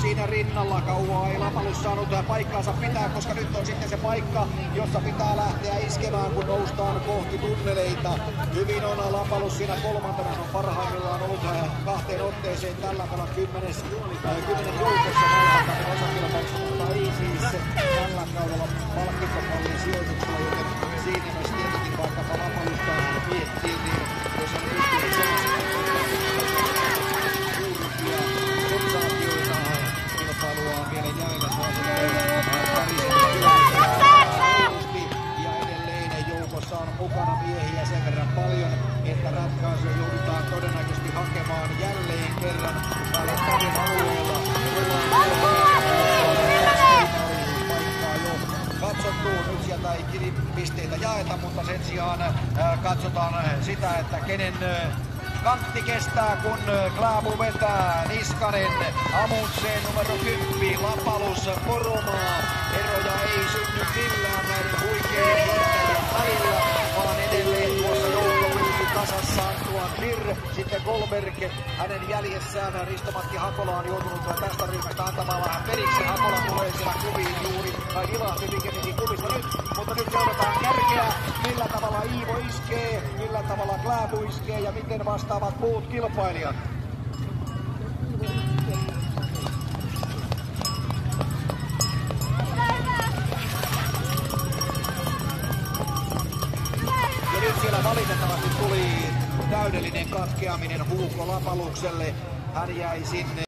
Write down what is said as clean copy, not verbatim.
siinä rinnalla. Kauaa ei Lapalus saanut paikkaansa pitää, koska nyt on sitten se paikka, jossa pitää lähteä iskemään, kun noustaan kohti tunneleita. Hyvin on Lapalus siinä kolmantena, on parhaimmillaan ollut 2 otteeseen tällä pelaa 10 joukossa maailmankauden osakilpailussa, mutta ei siis tällä kaudella palkintopallin sijoituksella, joten siinä myös tietenkin vaikkapa Lapalusta miettii, niin jos on yhtiöitä suurempia sensaatioita kilpailua vielä jäljellä ja edelleen joukossa on mukana miehiä sen verran paljon, että ratkaisuja joudutaan todennäköisesti hakemaan jälleen kerran täällä stadion alueella. Katsottu, nyt sieltä ei pisteitä jaeta, mutta sen sijaan katsotaan sitä, että kenen kantti kestää, kun Klæbo vetää. Niskanen, Amundsen numero 10, Lapalus, Poromaa. Eroja ei synny millään näiden huikeiden välillä, vaan edelleen tuossa joukkokulki kasassa Antoine Mir. Sitten Goldberg, hänen jäljessään Risto-Matti Hakola on joutunut tästä ryhmästä antamaan vähän periksi. Hakola tulee siellä kuviin juuri, tai ilahti pikemminkin kuvissa nyt, mutta nyt seurataan kärkeä, millä tavalla Iivo iskee, millä tavalla Klæbo iskee ja miten vastaavat muut kilpailijat. Ja nyt siellä valitettavasti tuli täydellinen katkeaminen Hugo Lapalukselle. Hän jäi sinne